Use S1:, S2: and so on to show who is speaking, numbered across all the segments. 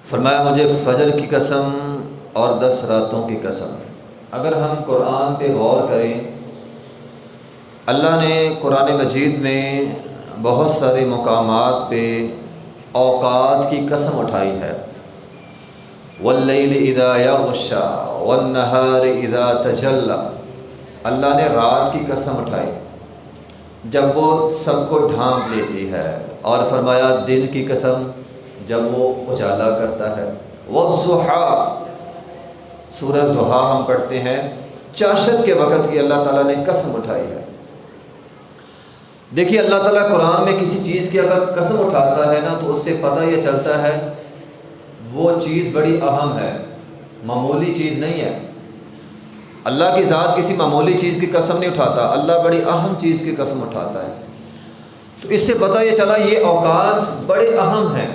S1: فرمایا مجھے فجر کی قسم اور 10 راتوں کی قسم۔ اگر ہم قرآن پہ غور کریں، اللہ نے قرآن مجید میں بہت سارے مقامات پہ اوقات کی قسم اٹھائی ہے۔ واللیل اذا یغشی والنہار اذا تجلی، اللہ نے رات کی قسم اٹھائی جب وہ سب کو ڈھانپ لیتی ہے، اور فرمایا دن کی قسم جب وہ اجالا کرتا ہے۔ والضحیٰ، سورہ ضحیٰ ہم پڑھتے ہیں، چاشت کے وقت کی اللہ تعالیٰ نے قسم اٹھائی ہے۔ دیکھیے اللہ تعالیٰ قرآن میں کسی چیز کی اگر قسم اٹھاتا ہے نا، تو اس سے پتہ یہ چلتا ہے وہ چیز بڑی اہم ہے، معمولی چیز نہیں ہے۔ اللہ کی ذات کسی معمولی چیز کی قسم نہیں اٹھاتا، اللہ بڑی اہم چیز کی قسم اٹھاتا ہے۔ تو اس سے پتہ یہ چلا یہ اوقات بڑے اہم ہیں،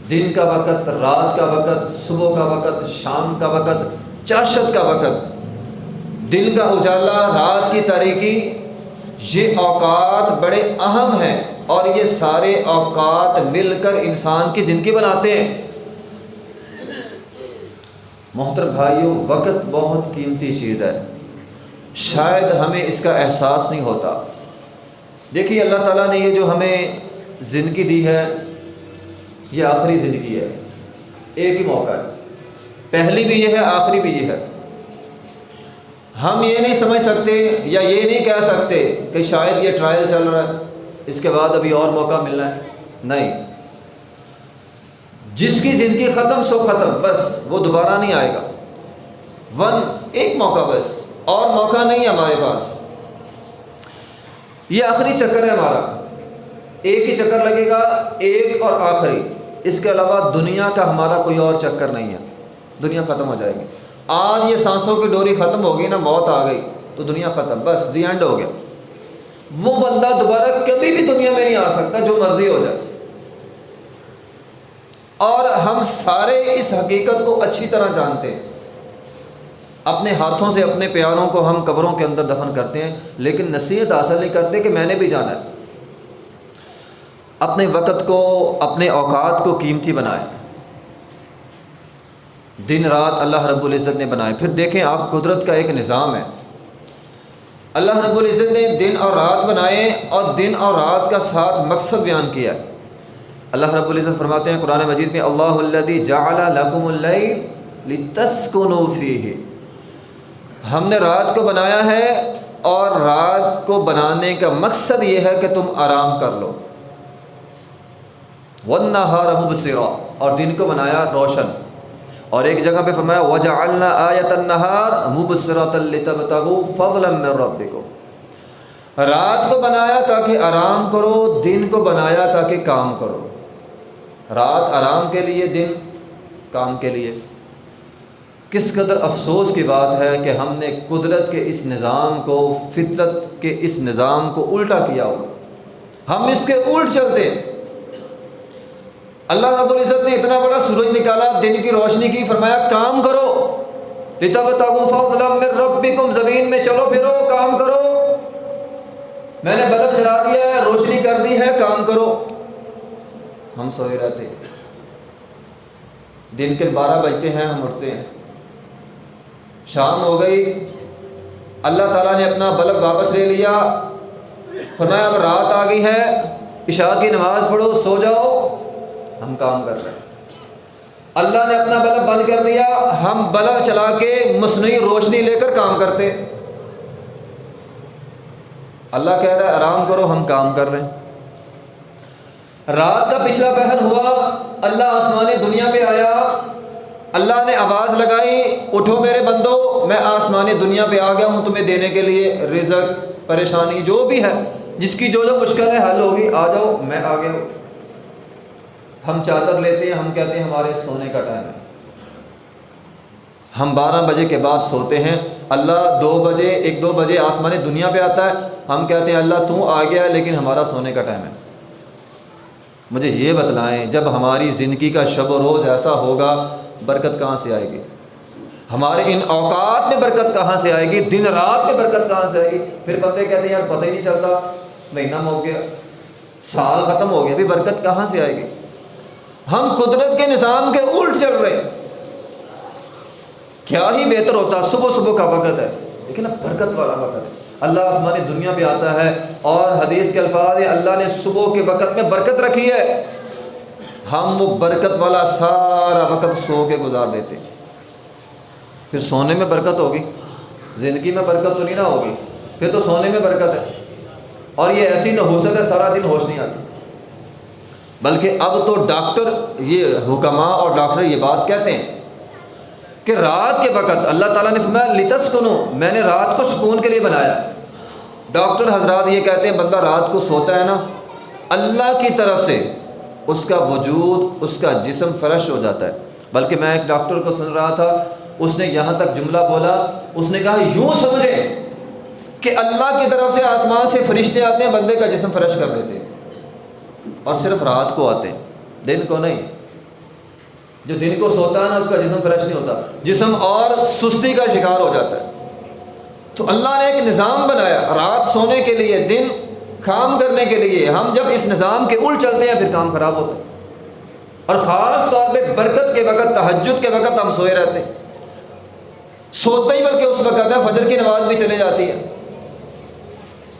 S1: دن کا وقت، رات کا وقت، صبح کا وقت، شام کا وقت، چاشت کا وقت، دن کا اجالا، رات کی تاریکی، یہ اوقات بڑے اہم ہیں، اور یہ سارے اوقات مل کر انسان کی زندگی بناتے ہیں۔ محترم بھائیوں، وقت بہت قیمتی چیز ہے، شاید ہمیں اس کا احساس نہیں ہوتا۔ دیکھیے اللہ تعالیٰ نے یہ جو ہمیں زندگی دی ہے، یہ آخری زندگی ہے، ایک ہی موقع ہے، پہلی بھی یہ ہے، آخری بھی یہ ہے۔ ہم یہ نہیں سمجھ سکتے یا یہ نہیں کہہ سکتے کہ شاید یہ ٹرائل چل رہا ہے، اس کے بعد ابھی اور موقع ملنا ہے، نہیں۔ جس کی زندگی ختم سو ختم، بس وہ دوبارہ نہیں آئے گا، ایک موقع بس، اور موقع نہیں ہے ہمارے پاس۔ یہ آخری چکر ہے ہمارا، ایک ہی چکر لگے گا، ایک اور آخری، اس کے علاوہ دنیا کا ہمارا کوئی اور چکر نہیں ہے، دنیا ختم ہو جائے گی۔ آج یہ سانسوں کی ڈوری ختم ہوگی نا، موت آ گئی تو دنیا ختم، بس دی اینڈ ہو گیا۔ وہ بندہ دوبارہ کبھی بھی دنیا میں نہیں آ سکتا، جو مرضی ہو جائے۔ اور ہم سارے اس حقیقت کو اچھی طرح جانتے ہیں، اپنے ہاتھوں سے اپنے پیاروں کو ہم قبروں کے اندر دفن کرتے ہیں، لیکن نصیحت حاصل نہیں کرتے کہ میں نے بھی جانا ہے۔ اپنے وقت کو، اپنے اوقات کو قیمتی بنائیں۔ دن رات اللہ رب العزت نے بنائے۔ پھر دیکھیں آپ، قدرت کا ایک نظام ہے، اللہ رب العزت نے دن اور رات بنائے، اور دن اور رات کا ساتھ مقصد بیان کیا ہے۔ اللہ رب العزت فرماتے ہیں قرآن مجید میں، اللہ الذی جعل لکم اللیل لتسکنوا فیہ، ہم نے رات کو بنایا ہے، اور رات کو بنانے کا مقصد یہ ہے کہ تم آرام کر لو۔ والنہار مبصرا، اور دن کو بنایا روشن، اور ایک جگہ پہ فرمایا وجعلنا آیۃ النہار مبصرۃ لتبتغوا فضلا من ربکم، رات کو بنایا تاکہ آرام کرو، دن کو بنایا تاکہ کام کرو۔ رات آرام کے لیے، دن کام کے لیے۔ کس قدر افسوس کی بات ہے کہ ہم نے قدرت کے اس نظام کو، فطرت کے اس نظام کو الٹا کیا ہو، ہم اس کے الٹ چلتے ہیں۔ اللہ رب العزت نے اتنا بڑا سورج نکالا، دن کی روشنی کی، فرمایا کام کرو، لتبتغوا فضلا من ربکم، زمین میں چلو پھرو، کام کرو، میں نے بلب چلا دیا ہے، روشنی کر دی ہے، کام کرو۔ ہم سوئے رہتے، دن کے 12 بجتے ہیں، ہم اٹھتے ہیں، شام ہو گئی، اللہ تعالیٰ نے اپنا بلب واپس لے لیا، فرمایا اب رات آ گئی ہے، عشاء کی نماز پڑھو، سو جاؤ، ہم کام کر رہے ہیں۔ اللہ نے اپنا بلب بند کر دیا، ہم بلب چلا کے مصنوعی روشنی لے کر کام کرتے۔ اللہ کہہ رہا ہے آرام کرو، ہم کام کر رہے ہیں۔ رات کا پچھلا پہر ہوا، اللہ آسمانی دنیا پہ آیا، اللہ نے آواز لگائی، اٹھو میرے بندو، میں آسمانی دنیا پہ آ گیا ہوں تمہیں دینے کے لیے، رزق، پریشانی جو بھی ہے، جس کی جو مشکل ہے حل ہوگی، آ جاؤ، میں آ گیا ہوں۔ ہم چادر لیتے ہیں، ہم کہتے ہیں ہمارے سونے کا ٹائم ہے، ہم 12 بجے کے بعد سوتے ہیں، اللہ 2 بجے 1-2 بجے آسمانی دنیا پہ آتا ہے، ہم کہتے ہیں اللہ تو آ گیا ہے لیکن ہمارا سونے کا ٹائم ہے۔ مجھے یہ بتلائیں، جب ہماری زندگی کا شب و روز ایسا ہوگا، برکت کہاں سے آئے گی؟ ہمارے ان اوقات میں برکت کہاں سے آئے گی؟ دن رات میں برکت کہاں سے آئے گی؟ پھر بندے کہتے ہیں یار پتہ ہی نہیں چلتا، مہینہ ہو گیا، سال ختم ہو گیا، بھی برکت کہاں سے آئے گی؟ ہم قدرت کے نظام کے الٹ چل رہے ہیں۔ کیا ہی بہتر ہوتا، صبح کا وقت ہے لیکن اب برکت والا وقت ہے، اللہ آسمانی دنیا پہ آتا ہے اور حدیث کے الفاظ ہیں اللہ نے صبح کے وقت میں برکت رکھی ہے، ہم وہ برکت والا سارا وقت سو کے گزار دیتے ہیں۔ پھر سونے میں برکت ہوگی، زندگی میں برکت تو نہیں نہ ہوگی، پھر تو سونے میں برکت ہے۔ اور یہ ایسی نحوست ہے سارا دن ہوش نہیں آتی، بلکہ اب تو ڈاکٹر، یہ حکماء اور ڈاکٹر یہ بات کہتے ہیں کہ رات کے وقت اللہ تعالیٰ نے فرمایا لتسکنو، میں نے رات کو سکون کے لیے بنایا۔ ڈاکٹر حضرات یہ کہتے ہیں بندہ رات کو سوتا ہے نا، اللہ کی طرف سے اس کا وجود، اس کا جسم فریش ہو جاتا ہے۔ بلکہ میں ایک ڈاکٹر کو سن رہا تھا، اس نے یہاں تک جملہ بولا، اس نے کہا یوں سمجھیں کہ اللہ کی طرف سے آسمان سے فرشتے آتے ہیں، بندے کا جسم فریش کر دیتے ہیں، اور صرف رات کو آتے ہیں، دن کو نہیں۔ جو دن کو سوتا ہے نا اس کا جسم فریش نہیں ہوتا، جسم اور سستی کا شکار ہو جاتا ہے۔ تو اللہ نے ایک نظام بنایا رات سونے کے لیے، دن کام کرنے کے لیے۔ ہم جب اس نظام کے الٹ چلتے ہیں پھر کام خراب ہوتا ہے، اور خاص طور پہ برکت کے وقت، تہجد کے وقت ہم سوئے رہتے ہیں، سوتے ہی بلکہ اس وقت ہے فجر کی نماز بھی چلے جاتی ہے۔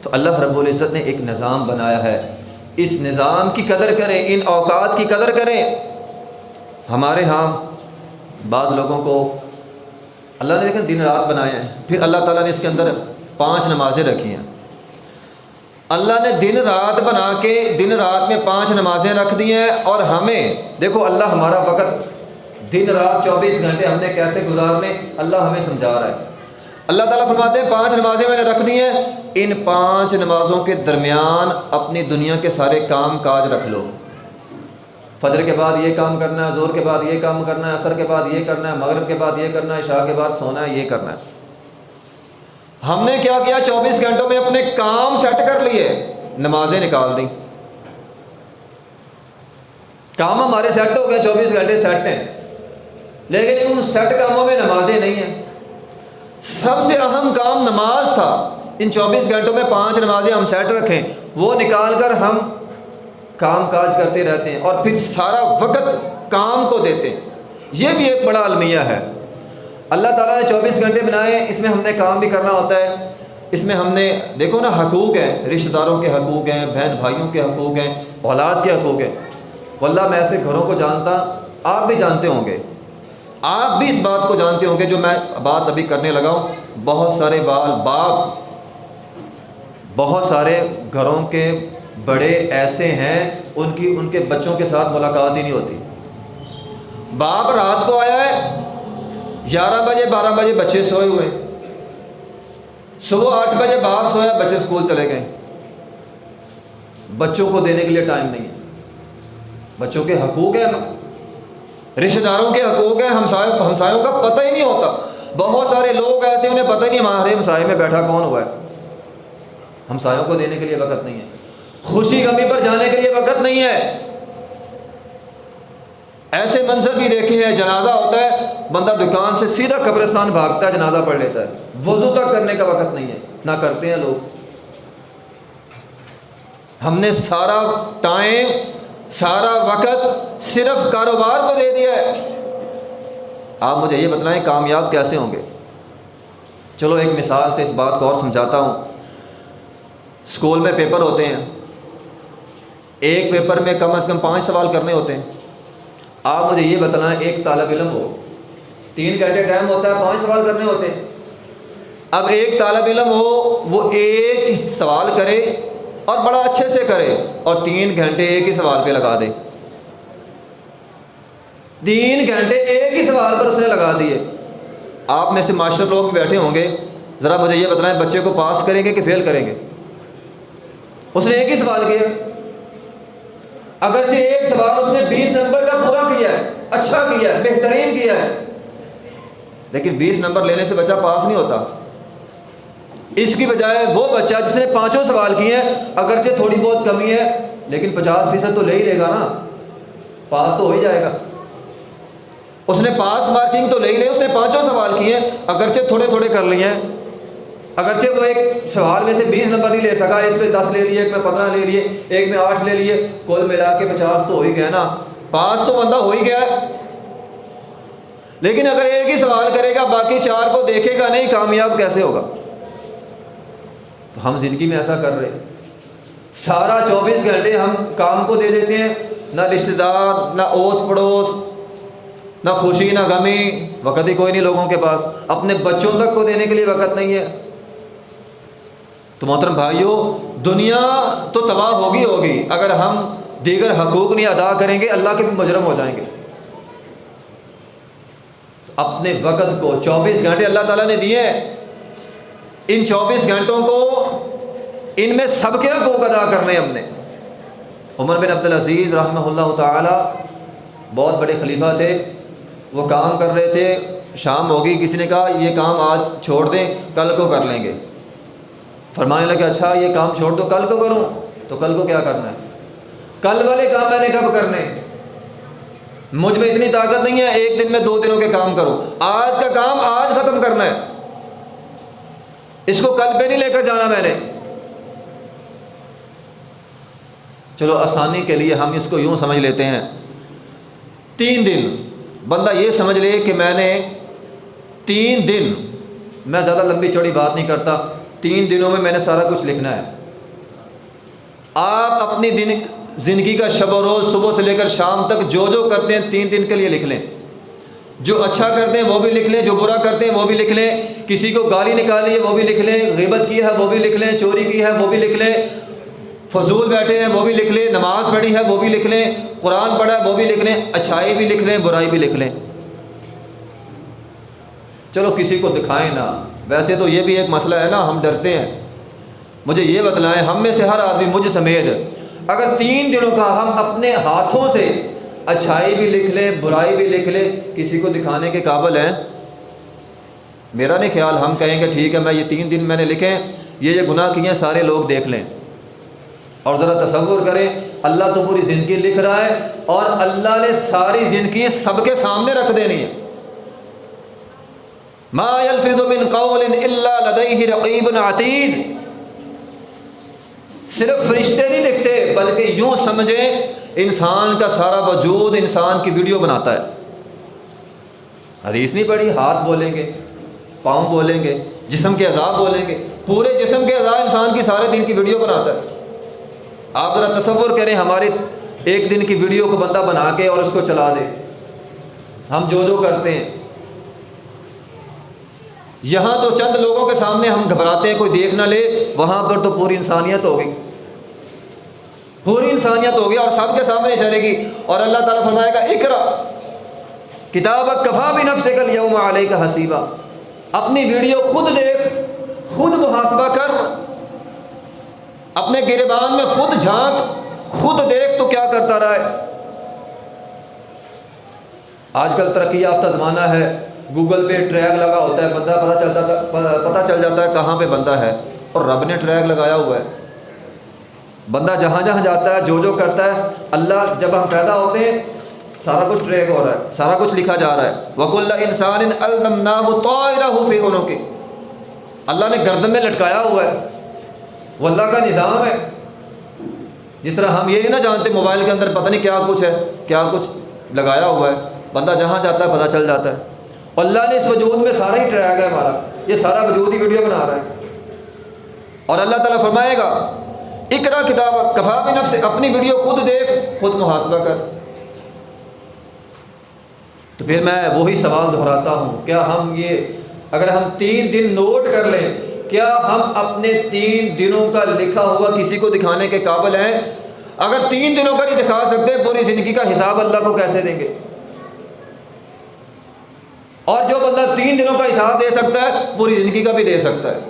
S1: تو اللہ رب العزت نے ایک نظام بنایا ہے، اس نظام کی قدر کریں، ان اوقات کی قدر کریں۔ ہمارے ہاں بعض لوگوں کو اللہ نے لیکن دن رات بنایا ہے، پھر اللہ تعالیٰ نے اس کے اندر 5 نمازیں رکھی ہیں۔ اللہ نے دن رات بنا کے دن رات میں 5 نمازیں رکھ دی ہیں، اور ہمیں دیکھو اللہ ہمارا وقت دن رات 24 گھنٹے ہم نے کیسے گزارنے اللہ ہمیں سمجھا رہا ہے۔ اللہ تعالیٰ فرماتے ہیں 5 نمازیں میں نے رکھ دی ہیں، ان 5 نمازوں کے درمیان اپنی دنیا کے سارے کام کاج رکھ لو۔ فجر کے بعد یہ کام کرنا ہے، ظہر کے بعد یہ کام کرنا ہے، عصر کے بعد یہ کرنا ہے، مغرب کے بعد یہ کرنا ہے، عشاء کے بعد سونا ہے، یہ کرنا ہے۔ ہم نے کیا کیا، 24 گھنٹوں میں اپنے کام سیٹ کر لیے، نمازیں نکال دیں، کام ہمارے سیٹ ہو گئے، 24 گھنٹے سیٹ ہیں، لیکن ان سیٹ کاموں میں نمازیں نہیں ہیں۔ سب سے اہم کام نماز تھا، ان 24 گھنٹوں میں 5 نمازیں ہم سیٹ رکھیں، وہ نکال کر ہم کام کاج کرتے رہتے ہیں، اور پھر سارا وقت کام کو دیتے ہیں۔ یہ بھی ایک بڑا المیہ ہے۔ اللہ تعالیٰ نے 24 گھنٹے بنائے، اس میں ہم نے کام بھی کرنا ہوتا ہے، اس میں ہم نے دیکھو نا حقوق ہیں، رشتہ داروں کے حقوق ہیں، بہن بھائیوں کے حقوق ہیں، اولاد کے حقوق ہیں۔ واللہ میں ایسے گھروں کو جانتا، آپ بھی جانتے ہوں گے، آپ بھی اس بات کو جانتے ہوں گے جو میں بات ابھی کرنے لگا ہوں۔ بہت سارے باپ، بہت سارے گھروں کے بڑے ایسے ہیں ان کے بچوں کے ساتھ ملاقات ہی نہیں ہوتی۔ باپ رات کو آیا ہے، 11 بجے 12 بجے بچے سوئے ہوئے، صبح 8 بجے باپ سویا، بچے اسکول چلے گئے، بچوں کو دینے کے لیے ٹائم نہیں ہے۔ بچوں کے حقوق ہیں، رشتہ داروں کے حقوق ہیں، ہمسایوں کا پتہ ہی نہیں ہوتا۔ بہت سارے لوگ ایسے انہیں پتہ ہی نہیں ہمارے ہمسائے میں بیٹھا کون ہوا ہے۔ ہمسایوں کو دینے کے لیے وقت نہیں ہے، خوشی غمی پر جانے کے لیے وقت نہیں ہے۔ ایسے منظر بھی دیکھے ہیں، جنازہ ہوتا ہے، بندہ دکان سے سیدھا قبرستان بھاگتا ہے، جنازہ پڑھ لیتا ہے، وضو تک کرنے کا وقت نہیں ہے، نہ کرتے ہیں لوگ۔ ہم نے سارا ٹائم، سارا وقت صرف کاروبار کو دے دیا ہے۔ آپ مجھے یہ بتلائیں کامیاب کیسے ہوں گے؟ چلو ایک مثال سے اس بات کو اور سمجھاتا ہوں۔ اسکول میں پیپر ہوتے ہیں، ایک پیپر میں کم از کم 5 سوال کرنے ہوتے ہیں۔ آپ مجھے یہ بتلائیں ایک طالب علم ہو، 3 گھنٹے ٹائم ہوتا ہے، 5 سوال کرنے ہوتے ہیں۔ اب ایک طالب علم ہو، وہ ایک سوال کرے اور بڑا اچھے سے کرے، اور 3 گھنٹے ایک ہی سوال پہ لگا دے، 3 گھنٹے ایک ہی سوال پر اس نے لگا دیے۔ آپ میں سے ماسٹر لوگ بھی بیٹھے ہوں گے، ذرا مجھے یہ بتلائیں بچے کو پاس کریں گے کہ فیل کریں گے؟ اس نے ایک ہی سوال کیا، اگرچہ ایک سوال اس نے 20 نمبر کا پورا کیا ہے، اچھا کیا ہے، بہترین کیا ہے، لیکن 20 نمبر لینے سے بچہ پاس نہیں ہوتا۔ اس کی بجائے وہ بچہ جس نے 5 سوال کیے ہیں، اگرچہ تھوڑی بہت کمی ہے لیکن 50% تو لے ہی لے گا نا، پاس تو ہو ہی جائے گا۔ اس نے پاس مارکنگ تو لے ہی لے، اس نے 5 سوال کیے ہیں، اگرچہ تھوڑے تھوڑے کر لیے ہیں، اگرچہ وہ ایک سوال میں سے 20 نمبر نہیں لے سکا، اس میں 10 لے لیے، ایک میں 15 لے لیے، ایک میں 8 لے لیے، کل ملا کے 50 تو ہو ہی گیا نا۔ پاس تو بندہ ہو ہی گیا ہے، لیکن اگر ایک ہی سوال کرے گا باقی 4 کو دیکھے گا نہیں، کامیاب کیسے ہوگا؟ تو ہم زندگی میں ایسا کر رہے ہیں، سارا 24 گھنٹے ہم کام کو دے دیتے ہیں، نہ رشتہ دار، نہ اوس پڑوس، نہ خوشی نہ غمی، وقت ہی کوئی نہیں لوگوں کے پاس، اپنے بچوں تک کو دینے کے لیے وقت نہیں ہے۔ تو محترم بھائیوں، دنیا تو تباہ ہوگی اگر ہم دیگر حقوق نہیں ادا کریں گے، اللہ کے بھی مجرم ہو جائیں گے۔ اپنے وقت کو 24 گھنٹے اللہ تعالیٰ نے دیے ہیں، ان 24 گھنٹوں کو ان میں سب کے حقوق ادا کرنے ہم نے۔ عمر بن عبدالعزیز رحمہ اللہ تعالی بہت بڑے خلیفہ تھے، وہ کام کر رہے تھے، شام ہوگی، کسی نے کہا یہ کام آج چھوڑ دیں، کل کو کر لیں گے۔ فرمانے لگے اچھا یہ کام چھوڑ دو، کل کو کروں؟ تو کل کو کیا کرنا ہے؟ کل والے کام میں نے کب کرنے؟ مجھ میں اتنی طاقت نہیں ہے ایک دن میں 2 دنوں کے کام کروں، آج کا کام آج ختم کرنا ہے، اس کو کل پہ نہیں لے کر جانا میں نے۔ چلو آسانی کے لیے ہم اس کو یوں سمجھ لیتے ہیں، 3 دن بندہ یہ سمجھ لے کہ میں نے 3 دن، میں زیادہ لمبی چوڑی بات نہیں کرتا، 3 دنوں میں میں نے سارا کچھ لکھنا ہے۔ آپ اپنی زندگی کا شب و روز، صبح سے لے کر شام تک جو کرتے ہیں 3 دن کے لیے لکھ لیں، جو اچھا کرتے ہیں وہ بھی لکھ لیں، جو برا کرتے ہیں وہ بھی لکھ لیں، کسی کو گالی نکالی ہے وہ بھی لکھ لیں، غیبت کی ہے وہ بھی لکھ لیں، چوری کی ہے وہ بھی لکھ لیں، فضول بیٹھے ہیں وہ بھی لکھ لیں، نماز پڑھی ہے وہ بھی لکھ لیں، قرآن پڑھا ہے وہ بھی لکھ لیں، اچھائی بھی لکھ لیں، برائی بھی لکھ لیں۔ چلو کسی کو دکھائیں نہ، ویسے تو یہ بھی ایک مسئلہ ہے نا، ہم ڈرتے ہیں۔ مجھے یہ بتلائیں، ہم میں سے ہر آدمی مجھ سمیت اگر 3 دنوں کا ہم اپنے ہاتھوں سے اچھائی بھی لکھ لیں، برائی بھی لکھ لیں، کسی کو دکھانے کے قابل ہیں؟ میرا نہیں خیال ہم کہیں کہ ٹھیک ہے میں یہ 3 دن میں نے لکھیں، یہ گناہ کیے ہیں سارے لوگ دیکھ لیں۔ اور ذرا تصور کریں، اللہ تو پوری زندگی لکھ رہا ہے اور اللہ نے ساری زندگی سب کے سامنے رکھ دینی ہے۔ ما یلفظ من قول الا لدیہ رقیب عتید، صرف فرشتے نہیں لکھتے بلکہ یوں سمجھیں انسان کا سارا وجود انسان کی ویڈیو بناتا ہے۔ حدیث نہیں پڑھی، ہاتھ بولیں گے، پاؤں بولیں گے، جسم کے اعضاء بولیں گے، پورے جسم کے اعضاء انسان کی سارے دن کی ویڈیو بناتا ہے۔ آپ ذرا تصور کریں ہماری ایک دن کی ویڈیو کو بندہ بنا کے اور اس کو چلا دے، ہم جو کرتے ہیں۔ یہاں تو چند لوگوں کے سامنے ہم گھبراتے ہیں کوئی دیکھ نہ لے، وہاں پر تو پوری انسانیت ہوگی، پوری انسانیت ہوگی اور سب کے سامنے چلے گی۔ اور اللہ تعالیٰ فرمائے گا اقرا کتابک کفا بنفسک الیوم علیک حسیبا، اپنی ویڈیو خود دیکھ، خود محاسبہ کر، اپنے گریبان میں خود جھانک، خود دیکھ تو کیا کرتا رہا ہے۔ آج کل ترقی یافتہ زمانہ ہے، گوگل پہ ٹریک لگا ہوتا ہے، بندہ پتہ چل جاتا ہے کہاں پہ بندہ ہے، اور رب نے ٹریک لگایا ہوا ہے۔ بندہ جہاں جہاں جاتا ہے، جو کرتا ہے، اللہ جب ہم پیدا ہوتے ہیں سارا کچھ ٹریک ہو رہا ہے، سارا کچھ لکھا جا رہا ہے۔ وَكُلَّ إِنسَانٍ أَلْزَمْنَاهُ طَائِرَهُ فِي عُنُقِهِ، اللہ نے گردن میں لٹکایا ہوا ہے، وہ اللہ کا نظام ہے۔ جس طرح ہم یہ نہیں نہ جانتے موبائل کے اندر پتہ نہیں کیا کچھ ہے، کیا کچھ لگایا ہوا ہے، بندہ جہاں جاتا ہے پتہ چل جاتا ہے۔ اللہ نے اس وجود میں سارا ہی ٹریک ہے ہمارا، یہ سارا وجود ہی ویڈیو بنا رہا ہے۔ اور اللہ تعالیٰ فرمائے گا اقرا کتاب کفا بنفسک، اپنی ویڈیو خود دیکھ، خود محاسبہ کر۔ تو پھر میں وہی سوال دہراتا ہوں، کیا ہم یہ اگر ہم 3 دن نوٹ کر لیں، کیا ہم اپنے 3 دنوں کا لکھا ہوا کسی کو دکھانے کے قابل ہیں؟ اگر 3 دنوں کا نہیں دکھا سکتے، پوری زندگی کا حساب اللہ کو کیسے دیں گے؟ اور جو بندہ 3 دنوں کا حساب دے سکتا ہے، پوری زندگی کا بھی دے سکتا ہے۔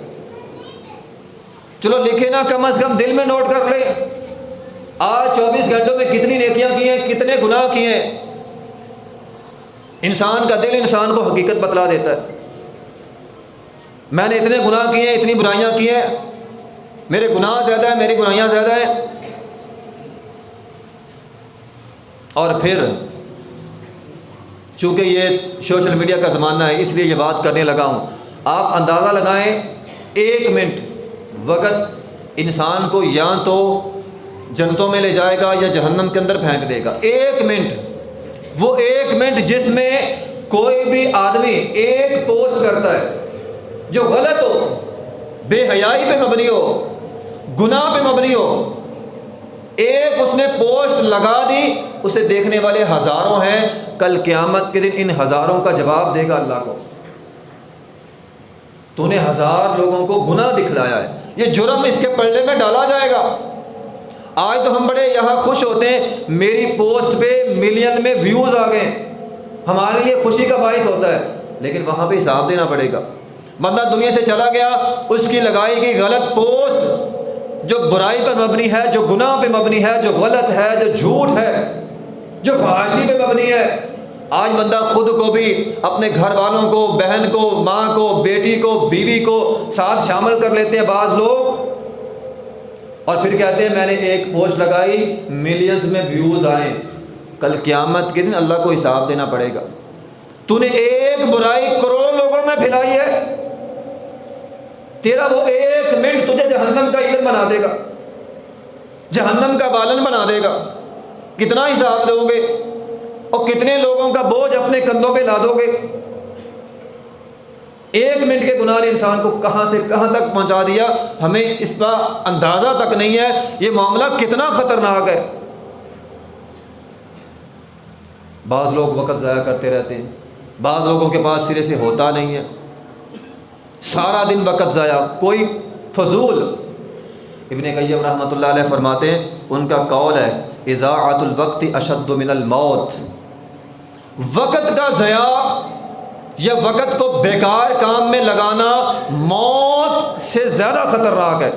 S1: چلو لکھے نا، کم از کم دل میں نوٹ کر لیں، آج 24 گھنٹوں میں کتنی نیکیاں کی ہیں، کتنے گناہ کیے ہیں۔ انسان کا دل انسان کو حقیقت بتلا دیتا ہے، میں نے اتنے گناہ کیے ہیں، اتنی برائیاں کی ہیں، میرے گناہ زیادہ ہیں، میری برائیاں زیادہ ہیں۔ اور پھر چونکہ یہ سوشل میڈیا کا زمانہ ہے، اس لیے یہ بات کرنے لگا ہوں، آپ اندازہ لگائیں 1 منٹ وقت انسان کو یا تو جنتوں میں لے جائے گا یا جہنم کے اندر پھینک دے گا۔ 1 منٹ وہ 1 منٹ جس میں کوئی بھی آدمی ایک پوسٹ کرتا ہے جو غلط ہو، بے حیائی پہ مبنی ہو، گناہ پہ مبنی ہو، ایک اس نے پوسٹ لگا دی، اسے دیکھنے والے ہزاروں ہیں، کل قیامت کے دن ان ہزاروں کا جواب دے گا اللہ کو، تو نے 1000 لوگوں کو گناہ دکھلایا ہے، یہ جرم اس کے پلڑے میں ڈالا جائے گا۔ آج تو ہم بڑے یہاں خوش ہوتے ہیں، میری پوسٹ پہ ملین میں ویوز آ گئے، ہمارے لیے خوشی کا باعث ہوتا ہے، لیکن وہاں پہ حساب دینا پڑے گا۔ بندہ دنیا سے چلا گیا، اس کی لگائی گئی غلط پوسٹ جو برائی پر مبنی ہے، جو گناہ پہ مبنی ہے، جو غلط ہے، جو جھوٹ ہے، جو فحاشی پہ مبنی ہے، آج بندہ خود کو بھی، اپنے گھر والوں کو، بہن کو، ماں کو، بیٹی کو، بیوی کو ساتھ شامل کر لیتے ہیں بعض لوگ، اور پھر کہتے ہیں میں نے ایک پوسٹ لگائی، ملینز میں ویوز آئیں، کل قیامت کے دن اللہ کو حساب دینا پڑے گا۔ تو نے ایک برائی کروڑوں لوگوں میں پھیلائی ہے، تیرا وہ 1 منٹ تجھے جہنم کا ایندھن بنا دے گا، جہنم کا بالن بنا دے گا۔ کتنا حساب دو گے اور کتنے لوگوں کا بوجھ اپنے کندھوں پہ لا دو گے؟ 1 منٹ کے گناہ نے انسان کو کہاں سے کہاں تک پہنچا دیا، ہمیں اس کا اندازہ تک نہیں ہے، یہ معاملہ کتنا خطرناک ہے۔ بعض لوگ وقت ضائع کرتے رہتے ہیں، بعض لوگوں کے پاس سرے سے ہوتا نہیں ہے، سارا دن وقت ضائع، کوئی فضول۔ ابن قیم رحمۃ اللہ علیہ فرماتے ہیں، ان کا قول ہے اضاعۃ الوقت اشد من الموت، وقت کا ضیاع یا وقت کو بیکار کام میں لگانا موت سے زیادہ خطرناک ہے۔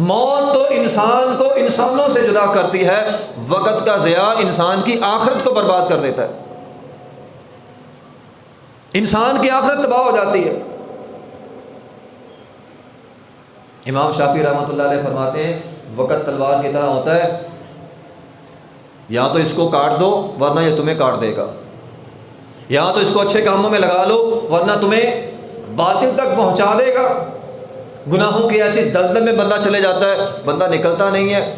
S1: موت تو انسان کو انسانوں سے جدا کرتی ہے، وقت کا ضیاع انسان کی آخرت کو برباد کر دیتا ہے، انسان کی آخرت تباہ ہو جاتی ہے۔ امام شافعی رحمۃ اللہ علیہ فرماتے ہیں وقت تلوار کی طرح ہوتا ہے، یا تو اس کو کاٹ دو ورنہ یہ تمہیں کاٹ دے گا، یا تو اس کو اچھے کاموں میں لگا لو ورنہ تمہیں باطل تک پہنچا دے گا۔ گناہوں کی ایسی دلدل میں بندہ چلے جاتا ہے، بندہ نکلتا نہیں ہے۔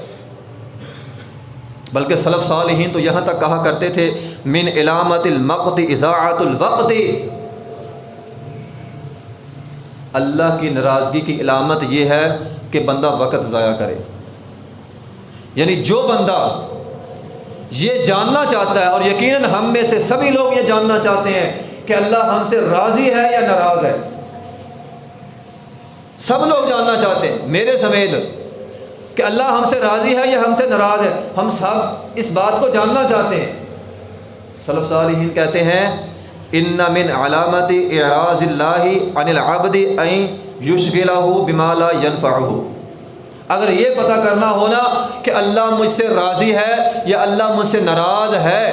S1: بلکہ سلف صالحین تو یہاں تک کہا کرتے تھے من علامت المقت اضاعۃ الوقت، اللہ کی ناراضگی کی علامت یہ ہے کہ بندہ وقت ضائع کرے۔ یعنی جو بندہ یہ جاننا چاہتا ہے، اور یقیناً ہم میں سے سبھی لوگ یہ جاننا چاہتے ہیں کہ اللہ ہم سے راضی ہے یا ناراض ہے، سب لوگ جاننا چاہتے ہیں میرے سمیت کہ اللہ ہم سے راضی ہے یا ہم سے ناراض ہے، ہم سب اس بات کو جاننا چاہتے ہیں۔ سلف صالحین کہتے ہیں ان من علامت اعراض اللہ عن العبد ان یشغلہ بما لا ینفعہ، اگر یہ پتہ کرنا ہونا کہ اللہ مجھ سے راضی ہے یا اللہ مجھ سے ناراض ہے،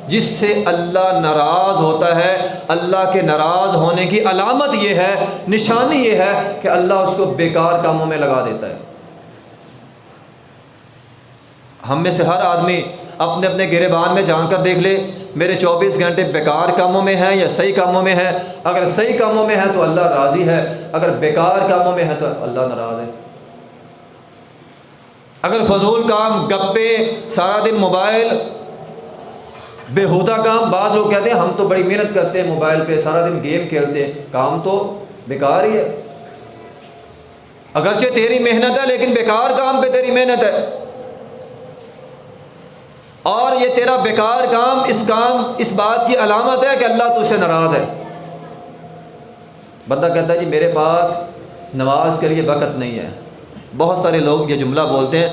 S1: جس سے اللہ ناراض ہوتا ہے، اللہ کے ناراض ہونے کی علامت یہ ہے، نشانی یہ ہے کہ اللہ اس کو بیکار کاموں میں لگا دیتا ہے۔ ہم میں سے ہر آدمی اپنے اپنے گریبان میں جان کر دیکھ لے میرے 24 گھنٹے بیکار کاموں میں ہیں یا صحیح کاموں میں ہیں۔ اگر صحیح کاموں میں ہیں تو اللہ راضی ہے، اگر بیکار کاموں میں ہے تو اللہ ناراض ہے۔ اگر فضول کام، گپے، سارا دن موبائل، بےہودہ کام، بعض لوگ کہتے ہیں ہم تو بڑی محنت کرتے ہیں موبائل پہ، سارا دن گیم کھیلتے ہیں، کام تو بیکار ہی ہے۔ اگرچہ تیری محنت ہے لیکن بیکار کام پہ تیری محنت ہے، اور یہ تیرا بیکار کام اس بات کی علامت ہے کہ اللہ تجھ سے ناراض ہے۔ بندہ کہتا ہے جی میرے پاس نماز کے لیے وقت نہیں ہے۔ بہت سارے لوگ یہ جملہ بولتے ہیں،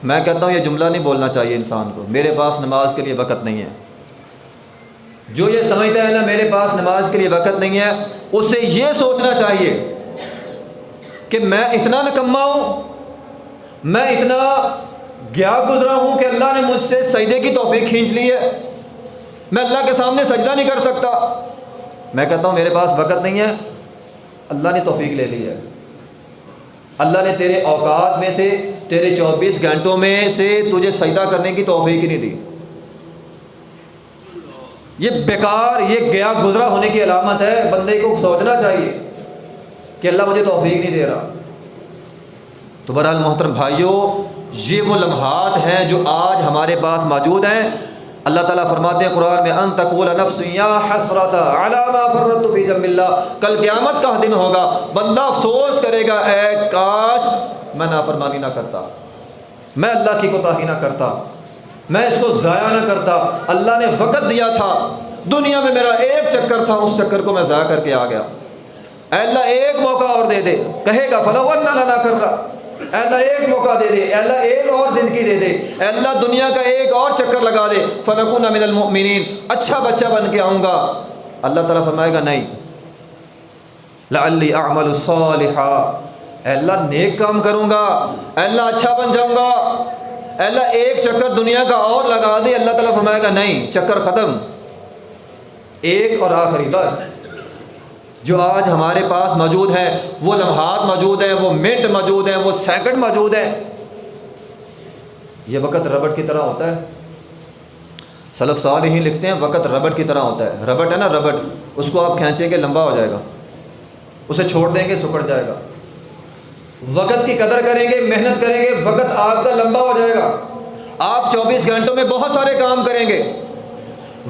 S1: میں کہتا ہوں یہ جملہ نہیں بولنا چاہیے انسان کو، میرے پاس نماز کے لیے وقت نہیں ہے۔ جو یہ سمجھتا ہے نا میرے پاس نماز کے لیے وقت نہیں ہے، اسے یہ سوچنا چاہیے کہ میں اتنا نکما ہوں، میں اتنا گیا گزرا ہوں کہ اللہ نے مجھ سے سجدے کی توفیق کھینچ لی ہے، میں اللہ کے سامنے سجدہ نہیں کر سکتا۔ میں کہتا ہوں میرے پاس وقت نہیں ہے، اللہ نے توفیق لے لی ہے، اللہ نے تیرے اوقات میں سے، تیرے 24 گھنٹوں میں سے تجھے سجدہ کرنے کی توفیق ہی نہیں دی۔ یہ بیکار، یہ گیا گزرا ہونے کی علامت ہے۔ بندے کو سوچنا چاہیے کہ اللہ مجھے توفیق نہیں دے رہا۔ تو بہرحال محترم بھائیوں، یہ وہ لمحات ہیں جو آج ہمارے پاس موجود ہیں۔ اللہ تعالیٰ فرماتے ہیں قرآن میں ان تقول نفس یا حسرت علی ما فرطت فی جنب اللہ، کل قیامت کا دن ہوگا، بندہ افسوس کرے گا اے کاش میں نافرمانی نہ کرتا، میں اللہ کی کوتاہی نہ کرتا، میں اس کو ضائع نہ کرتا، اللہ نے وقت دیا تھا، دنیا میں میرا ایک چکر تھا، اس چکر کو میں ضائع کر کے آ گیا، اے اللہ ایک موقع اور دے دے، کہے گا فلو ان لنا کر رہا، اے اللہ ایک موقع دے دے، اے اللہ ایک اور زندگی دے دے، اے اللہ دنیا کا ایک اور چکر لگا دے، فنکون من المؤمنین، اچھا بچہ بن کے آؤں گا۔ اللہ تعالیٰ فرمائے گا نہیں، لعلی اعمل صالحا، اے اللہ نیک کام کروں گا، اے اللہ اچھا بن جاؤں گا، اے اللہ ایک چکر دنیا کا اور لگا دے۔ اللہ تعالیٰ فرمائے گا نہیں، چکر ختم، ایک اور آخری بس۔ جو آج ہمارے پاس موجود ہے وہ لمحات موجود ہیں، وہ منٹ موجود ہیں، وہ سیکنڈ موجود ہیں، یہ وقت ربڑ کی طرح ہوتا ہے۔ سلف صالحین لکھتے ہیں وقت ربڑ کی طرح ہوتا ہے، ربڑ ہے نا ربڑ، اس کو آپ کھینچیں گے لمبا ہو جائے گا، اسے چھوڑ دیں گے سکڑ جائے گا۔ وقت کی قدر کریں گے، محنت کریں گے، وقت آپ کا لمبا ہو جائے گا، آپ 24 گھنٹوں میں بہت سارے کام کریں گے،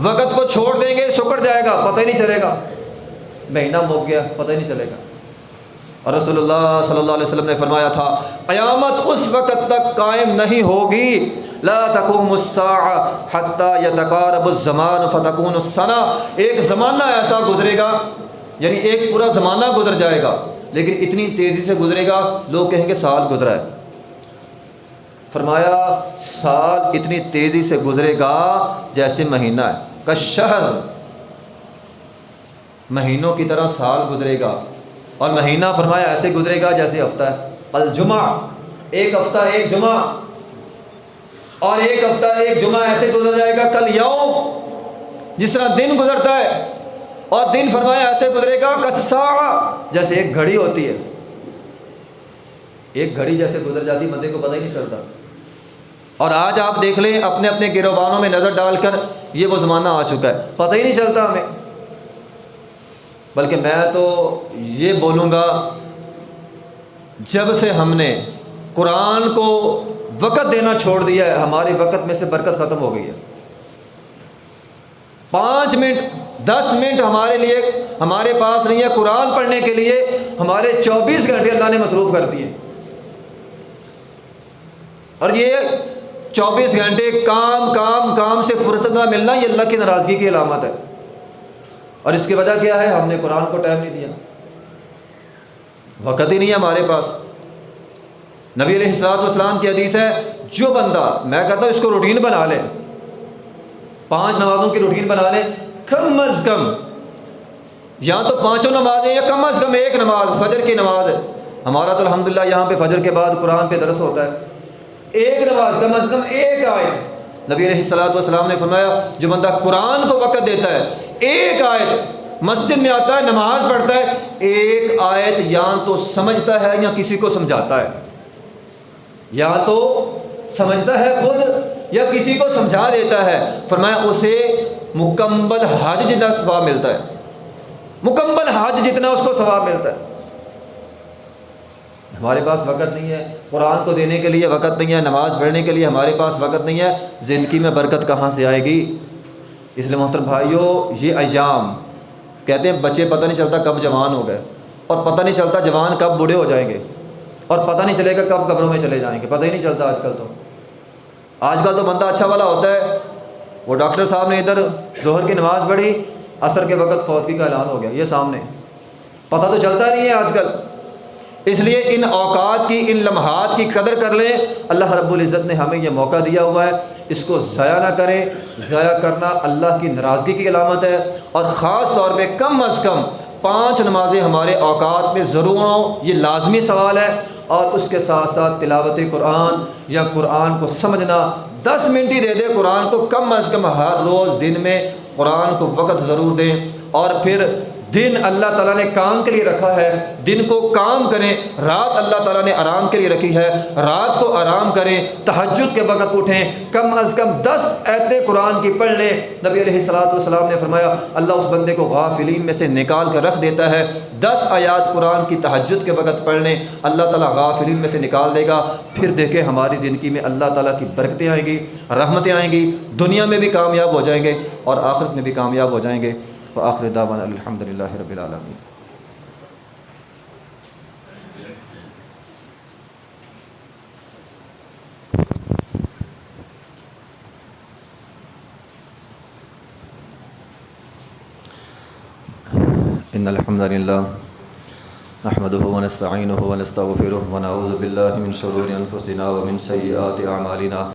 S1: وقت کو چھوڑ دیں گے سکڑ جائے گا، پتہ ہی نہیں چلے گا، مہینہ مک گیا پتہ ہی نہیں چلے گا۔ اور رسول اللہ صلی اللہ علیہ وسلم نے فرمایا تھا قیامت اس وقت تک قائم نہیں ہوگی، لا تقوم الساعہ حتی یتقارب الزمان فتکون السنہ، ایک زمانہ ایسا گزرے گا، یعنی ایک پورا زمانہ گزر جائے گا لیکن اتنی تیزی سے گزرے گا لوگ کہیں گے سال گزرا ہے۔ فرمایا سال اتنی تیزی سے گزرے گا جیسے مہینہ ہے، کالشہر، مہینوں کی طرح سال گزرے گا، اور مہینہ فرمایا ایسے گزرے گا جیسے ہفتہ ہے۔ الجمعہ، ایک ہفتہ ایک جمعہ، اور ایک ہفتہ ایک جمعہ ایسے گزر جائے گا کل یوم، جس طرح دن گزرتا ہے، اور دن فرمایا ایسے گزرے گا کالساعہ، جیسے ایک گھڑی ہوتی ہے، ایک گھڑی جیسے گزر جاتی بندے کو پتہ ہی نہیں چلتا۔ اور آج آپ دیکھ لیں اپنے اپنے گروبانوں میں نظر ڈال کر، یہ وہ زمانہ آ چکا ہے، پتہ ہی نہیں چلتا ہمیں۔ بلکہ میں تو یہ بولوں گا جب سے ہم نے قرآن کو وقت دینا چھوڑ دیا ہے، ہمارے وقت میں سے برکت ختم ہو گئی ہے۔ 5 منٹ 10 منٹ ہمارے لیے ہمارے پاس نہیں ہے قرآن پڑھنے کے لیے، ہمارے 24 گھنٹے اللہ نے مصروف کر دیے، اور یہ 24 گھنٹے کام کام کام سے فرصت نہ ملنا یہ اللہ کی ناراضگی کی علامت ہے۔ اور اس کی وجہ کیا ہے؟ ہم نے قرآن کو ٹائم نہیں دیا، وقت ہی نہیں ہے ہمارے پاس۔ نبی علیہ الصلوۃ والسلام کی حدیث ہے، جو بندہ، میں کہتا ہوں اس کو روٹین بنا لے، 5 نمازوں کی روٹین بنا لے، کم از کم یا تو 5 نمازیں یا کم از کم ایک نماز، فجر کی نماز ہے ہمارا تو الحمدللہ یہاں پہ فجر کے بعد قرآن پہ درس ہوتا ہے، ایک نماز کم از کم ایک آیت۔ نبی علیہ الصلوۃ والسلام نے فرمایا جو بندہ قرآن کو وقت دیتا ہے، ایک آیت مسجد میں آتا ہے نماز پڑھتا ہے، ایک آیت یا تو سمجھتا ہے یا کسی کو سمجھاتا ہے، یا تو سمجھتا ہے خود یا کسی کو سمجھا دیتا ہے، فرمایا اسے مکمل حج جتنا ثواب ملتا ہے، مکمل حج جتنا اس کو ثواب ملتا ہے۔ ہمارے پاس وقت نہیں ہے قرآن کو دینے کے لیے، وقت نہیں ہے نماز پڑھنے کے لیے، ہمارے پاس وقت نہیں ہے، زندگی میں برکت کہاں سے آئے گی؟ اس لیے محترم بھائیوں، یہ ایام کہتے ہیں بچے پتہ نہیں چلتا کب جوان ہو گئے، اور پتہ نہیں چلتا جوان کب بوڑھے ہو جائیں گے، اور پتہ نہیں چلے گا کب قبروں میں چلے جائیں گے، پتہ ہی نہیں چلتا۔ آج کل تو بندہ اچھا والا ہوتا ہے، وہ ڈاکٹر صاحب نے ادھر ظہر کی نماز پڑھی، عصر کے وقت فوتگی کا اعلان ہو گیا، یہ سامنے، پتہ تو چلتا نہیں ہے آج کل۔ اس لیے ان اوقات کی، ان لمحات کی قدر کر لیں، اللہ رب العزت نے ہمیں یہ موقع دیا ہوا ہے، اس کو ضائع نہ کریں، ضائع کرنا اللہ کی ناراضگی کی علامت ہے۔ اور خاص طور پہ کم از کم 5 نمازیں ہمارے اوقات میں ضرور ہوں، یہ لازمی سوال ہے، اور اس کے ساتھ ساتھ تلاوت قرآن یا قرآن کو سمجھنا، 10 منٹ ہی دے دے قرآن کو، کم از کم ہر روز دن میں قرآن کو وقت ضرور دیں۔ اور پھر دن اللہ تعالیٰ نے کام کے لیے رکھا ہے، دن کو کام کریں، رات اللہ تعالیٰ نے آرام کے لیے رکھی ہے، رات کو آرام کریں، تہجد کے وقت اٹھیں، کم از کم 10 آیتیں قرآن کی پڑھ لیں۔ نبی علیہ الصلوۃ والسلام نے فرمایا اللہ اس بندے کو غافلین میں سے نکال کر رکھ دیتا ہے۔ 10 آیات قرآن کی تہجد کے وقت پڑھ لیں، اللہ تعالیٰ غافلین میں سے نکال دے گا۔ پھر دیکھیں ہماری زندگی میں اللہ تعالیٰ کی برکتیں آئیں گی، رحمتیں آئیں گی، دنیا میں بھی کامیاب ہو جائیں گے اور آخرت میں بھی کامیاب ہو جائیں گے۔ وآخر دعوانا الحمد للہ رب العالمین۔ ان الحمد للہ نحمده ونستعینه ونستغفره ونعوذ باللہ من شرور انفسنا ومن سیئات اعمالنا